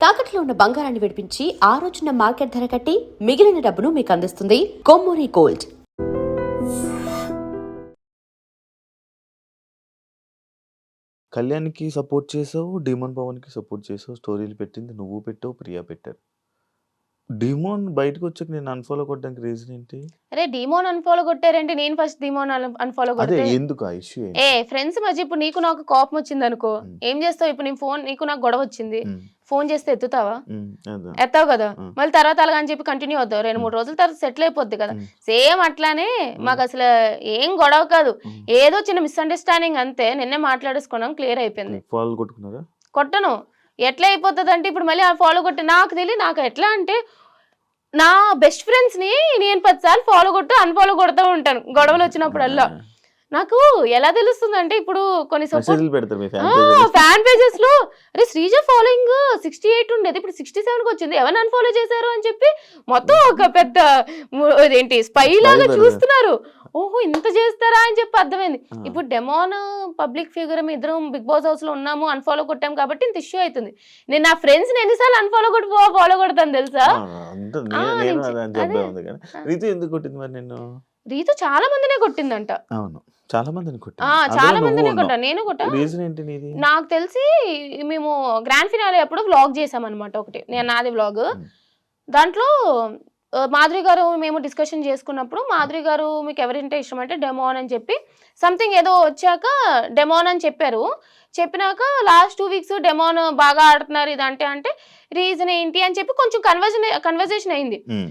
తాకట్లో ఉన్న బంగారాన్ని విడిపించి ఆ రోజున మార్కెట్ ధర కట్టి మిగిలిన డబ్బును మీకు అందిస్తుంది కొమ్మూరి గోల్డ్. కళ్యాణ్‌కి సపోర్ట్ చేసావు. 'డీమోన్ పవన్‌కి' సపోర్ట్ చేసావు. స్టోరీలు పెట్టింది నువ్వు పెట్టావు, ప్రియా పెట్టారు. 'డీమోన్' బయటకొచ్చాక నిన్ను అన్‌ఫాలో కొట్టడానికి రీజన్ ఏంటి? అరే డీమోన్ అన్ఫాలో కొట్టారంటే నేను ఫస్ట్ డీమోన్ అన్ఫాలో అదే కొడితే ఎందుకు ఆ ఇష్యూ ఏంటి? ఫ్రెండ్స్ మధ్య ఇప్పుడు నీకు నాకు కోపం వచ్చింది అనుకో, హ్మ్. ఏం చేస్తావు? ఇప్పుడు నేను ఫోన్ నీకు నాకు గొడవ వచ్చింది, హ్మ్. ఫోన్ చేస్తే ఎత్తుతావా? అదే. ఎత్తావు కదా. హ్మ్. మళ్ళీ తర్వాత అలాగ అని చెప్పి కంటిన్యూ అవుతావు. 2-3 రోజుల తర్వాత సెటిల్ అయిపోద్ది కదా. హ్మ్. సేమ్ అట్లానే మాకు అసలు ఏం గొడవ కాదు, హ్మ్. ఏదో చిన్న మిస్అండర్స్టాండింగ్ అంతే. నిన్నే మాట్లాడేసుకున్నాం, క్లియర్ అయిపోయింది. ఫాలో కొట్టుకున్నారా? కొట్టను. ఎట్లా అయిపోతుంది అంటే ఇప్పుడు మళ్ళీ ఆ ఫాలో కొట్టి నాకు తెలియదు. నాకు ఎట్లా అంటే నా బెస్ట్ ఫ్రెండ్స్ ని నేను 10 సార్లు ఫాలో కొట్టు అన్ఫాలో కొడుతూ ఉంటాను గొడవలు వచ్చినప్పుడల్లా. నాకు ఎలా తెలుస్తుందంటే ఇప్పుడు కొన్ని సపోర్ట్ మెసేజ్‌లు పెడతారు మీ ఫ్యాన్ పేజ్‌లో. ఫ్యాన్ పేజెస్ లో అరే శ్రీజ ఫాలోయింగ్ 68 ఉండేది, ఇప్పుడు 67 కి వచ్చింది, ఎవరిని అన్ఫాలో చేశారు అని చెప్పి మొత్తం ఒక పెద్ద ఇదేంటి స్పై లాగా చూస్తున్నారు. ఓహో ఇంత చేస్తారా అని చెప్పి అర్థమైంది. ఇప్పుడు డెమోన్ పబ్లిక్ ఫిగర్ ఇద్దరం బిగ్ బాస్ హౌస్ లో ఉన్నాము, అన్ఫాలో కొట్టాం కాబట్టి ఇంత ఇష్యూ అవుతుంది. నేను నా ఫ్రెండ్స్ ని ఎన్నిసార్లు అన్ఫాలో కొట్టి ఫాలో కొడతాను తెలుసా? అంతా ఆ, నేను నేను అదే అని అదే చెప్పే ఉంది కానీ రీతు ఎందుకు కొట్టింది మరి నిన్ను? రీతు చాలా మందినే కొట్టిందంట. అవును. చాలా మందిని కొట్టింది. చాలా అందులో నువ్వు మందినే ఉన్నావు. కొట్టా, నేను కొట్టా. రీజన్ ఏంటి నీది? నాకు తెలిసి మేము గ్రాండ్ ఫినాలే అప్పుడు వ్లాగ్ చేసామన్నమాట ఒకటి. నాది వ్లాగ్. హ్మ్. దాంట్లో మాధురి గారు మేము డిస్కషన్ చేసుకున్నప్పుడు మాధురి గారు మీకు ఎవరంటే ఇష్టం అంటే డెమోన్ అని చెప్పి సంథింగ్ ఏదో వచ్చాక డెమోన్ అని చెప్పారు. చెప్పినాక లాస్ట్ 2 వీక్స్ డెమోన్ బాగా ఆడుతున్నారు ఇదంటే అంటే రీజన్ ఏంటి అని చెప్పి కొంచెం కన్వర్జేషన్ అయింది. హ్మ్.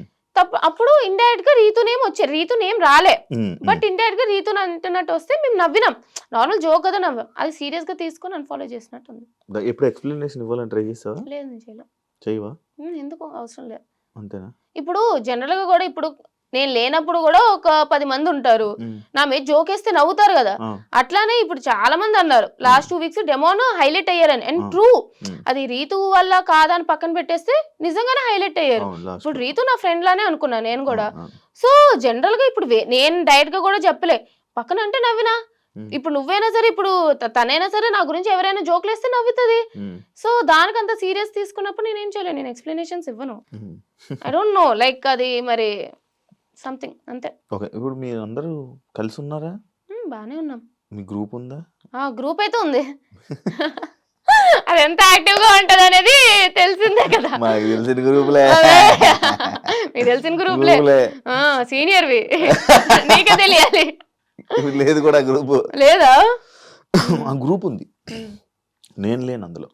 అప్పుడు ఇండైరెక్ట్ గా రీతు నేమ్ వచ్చారు, రీతు నేమ్ రాలే. హ్మ్. బట్ ఇండైరెక్ట్ గా రీతుని అంటున్నట్టు వస్తే మేము నవ్వినాం. నార్మల్ జోక్ కదా నవ్వాం, అది సీరియస్ గా తీసుకొని అన్ఫాలో చేసినట్టు ఉంది. ఎప్పుడు ఎక్స్‌ప్లనేషన్ ఇవ్వాలని ట్రై చేసావా? లేదు నేను చేయలే. చెయ్యవా? ఎందుకు అవసరం లేదు. అంతేనా? ఇప్పుడు జనరల్ గా కూడా ఇప్పుడు నేను లేనప్పుడు కూడా ఒక 10 మంది ఉంటారు, హ్మ్. నా మీద జోకేస్తే నవ్వుతారు కదా. ఆ! అట్లానే ఇప్పుడు చాలా మంది అన్నారు లాస్ట్ 2 వీక్స్ డెమోన్ హైలైట్ అయ్యారని. అండ్ ఆ! ట్రూ, హ్మ్. అది రీతు వల్ల కాదా అని పక్కన పెట్టేస్తే నిజంగానే హైలైట్ అయ్యారు. అవును. ఇప్పుడు లాస్ట్‌లో. రీతు నా ఫ్రెండ్ లానే అనుకున్నా నేను కూడా. అవును. అవును. సో జనరల్ గా ఇప్పుడు నేను డైరెక్ట్ గా కూడా చెప్పలే, పక్కన అంటే నవ్వినా. హ్మ్. ఇప్పుడు నువ్వైనా సరే, ఇప్పుడు తనైనా సరే నా గురించి ఎవరైనా జోకులు వేస్తే నవ్వుతుంది. హ్మ్. సో దానికి అంత సీరియస్ తీసుకున్నప్పుడు నేనేం చేయలేను, నేను ఎక్స్ప్లెనేషన్స్ ఇవ్వను. హ్మ్. ఐ డోంట్ నో లైక్ అది మరి సంథింగ్ అంతే. ఓకే. ఇప్పుడు మీరందరూ కలిసున్నారా? బానే ఉన్నాం. మీ గ్రూప్ ఉందా? గ్రూప్ అయితే ఉంది. అది ఎంత యాక్టివ్ గా ఉంటది అనేది తెలిసిందే కదా. మాకు తెలిసిన గ్రూపులే. అదే మీకు తెలిసిన గ్రూప్లే. గ్రూపులే. సీనియర్వి నీకే తెలియాలి. ఇప్పుడు లేదు కూడా గ్రూపు. లేదా? ఆ గ్రూప్ ఉంది. నేను లేను అందులో.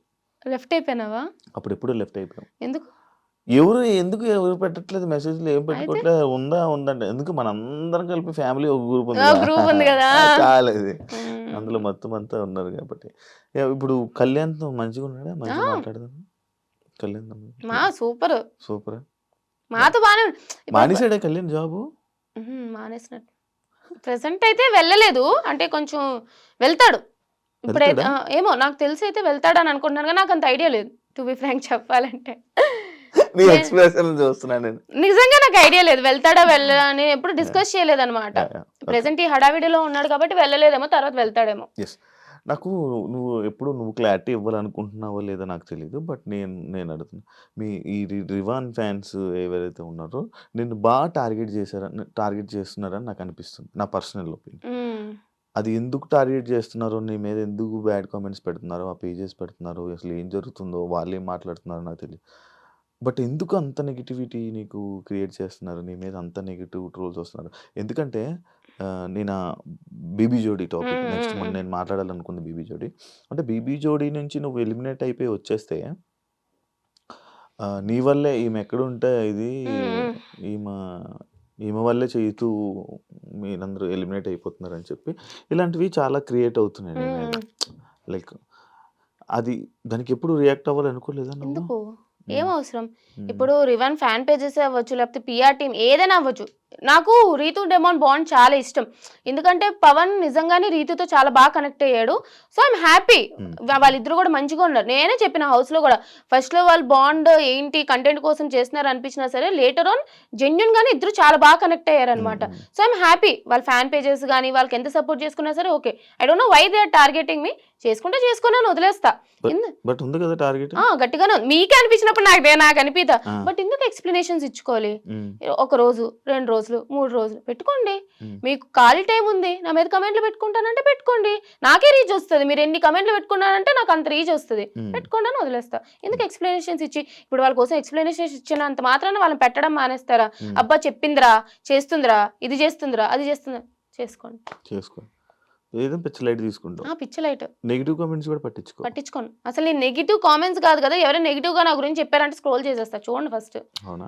లెఫ్ట్ అయిపోయినావా? అప్పుడెప్పుడో లెఫ్ట్ అయిపోయాం. ఎందుకు? ఎవరు పెట్టట్లేదు మెసేజ్‌లు, ఏం అయితే పెట్టుకోవట్లేదు. ఉందంటే ఎందుకు మనందరం కలిపి ఫ్యామిలీ ఒక గ్రూప్ ఉంది గ్రూప్ ఉంది కదా. చాలు అది. మ్మ్. అందులో మొత్తం అంతా ఉన్నారు కాబట్టి. ఇప్పుడు కళ్యాణ్‌తో మంచిగా ఉన్నాడా? మంచిగా ఆ, మాట్లాడదాం. కళ్యాణ్‌తో సూపర్. సూపరా? మాతో బానే ఇప్పుడు మానేసాడా కళ్యాణ్ జాబు? మానేసినట్టు ప్రెసెంట్ అయితే వెళ్ళలేదు, అంటే కొంచెం వెళ్తాడు ఇప్పుడైతే. వెళ్తాడా? ఏమో నాకు తెలిసి అయితే వెళ్తాడని అనుకుంటున్నాను కానీ నాకు అంత ఐడియా లేదు టు బి ఫ్రాంక్ చెప్పాలంటే. నీ నే- ఎక్స్‌ప్రెషన్ చూస్తున్నా నేను. నిజంగా నాకు ఐడియా లేదు వెళ్తాడా వెళ్ళడా అని, ఎప్పుడు డిస్కస్ చేయలేదన్నమాట. యాహ్! యాహ్! ఓకే. ప్రెసెంట్ ఈ హడావిడిలో ఉన్నాడు కాబట్టి వెళ్ళలేదేమో, తర్వాత వెళ్తాడేమో. యెస్. నాకు నువ్వు క్లారిటీ ఇవ్వాలనుకుంటున్నావో లేదో నాకు తెలీదు. బట్ నేను అడుగుతున్నా. మీ ఈ రివాన్ ఫ్యాన్స్ ఎవరైతే ఉన్నారో నిన్ను బాగా టార్గెట్ చేస్తున్నారని నాకు అనిపిస్తుంది. నా పర్సనల్ ఒపీనియన్. మ్మ్. అది ఎందుకు టార్గెట్ చేస్తున్నారో, నీ మీద ఎందుకు బ్యాడ్ కామెంట్స్ పెడుతున్నారో, ఆ పేజెస్ పెడుతున్నారో, అసలు ఏం జరుగుతుందో, వాళ్ళేం మాట్లాడుతున్నారో నాకు తెలీదు. బట్ ఎందుకు అంత నెగటివిటీ నీకు క్రియేట్ చేస్తున్నారు? నీ మీద అంత నెగెటివ్ ట్రోల్స్ వస్తున్నారు. ఎందుకంటే నేను 'బీబీ జోడీ' టాపిక్ మ్మ్, నెక్స్ట్ మ్మ్, మొన్న మ్మ్. నేను మాట్లాడాలనుకుంది 'బీబీ జోడీ'. అంటే 'బీబీ జోడీ' నుంచి నువ్వు ఎలిమినేట్ అయిపోయి వచ్చేస్తే నీ వల్లే ఈమె ఎక్కడుంటే ఇది మ్మ్, మ్మ్. ఈమె ఈమె వల్లే చేయుతూ మీరందరూ ఎలిమినేట్ అయిపోతున్నారని చెప్పి ఇలాంటివి చాలా క్రియేట్ అవుతున్నాయి నీ మీద. లైక్ అది దానికి ఎప్పుడు రియాక్ట్ అవ్వాలనుకోలేదా నువ్వు? ఎందుకు? ఏం హ్మ్. అవసరం? హ్మ్. ఇప్పుడు రివన్ ఫ్యాన్ పేజెస్ అవ్వచ్చు, లేకపోతే పిఆర్ టీమ్ ఏదైనా అవ్వచ్చు. నాకు రీతు డెమాన్ బాండ్ చాలా ఇష్టం. ఎందుకంటే పవన్ నిజంగానే రీతుతో చాలా బాగా కనెక్ట్ అయ్యాడు. So I'm happy. వాళ్ళిద్దరు కూడా మంచిగా ఉన్నారు. నేనే చెప్పిన హౌస్లో కూడా ఫస్ట్లో వాళ్ళు బాండ్ ఏంటి కంటెంట్ కోసం చేస్తున్నారు అనిపించినా సరే లేటర్ ఆన్ జెన్యున్ గానే ఇద్దరు చాలా బాగా కనెక్ట్ అయ్యారు అనమాట. So I'm happy. వాళ్ళ ఫ్యాన్ పేజెస్ కానీ వాళ్ళకి ఎంత సపోర్ట్ చేసుకున్నా సరే okay. I don't know why they are targeting me. చేసుకున్నాను వదిలేస్తా. బట్ ఉంది కదా టార్గెట్. గట్టిగానే ఉంది. మీకే అనిపించినప్పుడు నాకు అనిపిదా. బట్ ఎందుకు ఎక్స్ప్లెనేషన్స్ ఇచ్చుకోవాలి? ఒక రోజు 2 రోజులు 3 రోజులు పెట్టుకోండి. మీకు ఖాళీ టైం ఉంది, నా మీద కమెంట్లు పెట్టుకుంటానంటే పెట్టుకోండి. నాకే రీచ్ వస్తుంది. మీరు ఎన్ని కమెంట్లు పెట్టుకున్నారంటే నాకు అంత రీచ్ వస్తుంది. పెట్టుకోండి అని వదిలేస్తా. ఎందుకు ఎక్స్ప్లెనేషన్స్ ఇచ్చి ఇప్పుడు వాళ్ళ కోసం ఎక్స్ప్లెనేషన్స్ ఇచ్చినంత మాత్రాన వాళ్ళని పెట్టడం మానేస్తారా? అబ్బా చెప్పిందిరా, చేస్తుందిరా, ఇది చేస్తుందిరా, అది చేస్తుందిరా, చేసుకోండి. ఏదో పిచ్చి లైట్ తీసుకుంటాం. పిచ్చి లైట్. నెగిటివ్ కామెంట్స్ కూడా పట్టించుకోను. అసలు నేను నెగిటివ్ కామెంట్స్ కాదు కదా, ఎవరైనా నెగిటివ్ గా నా గురించి చెప్పారంటే స్క్రోల్ చేసేస్తా. చూడండి ఫస్ట్. అవునా?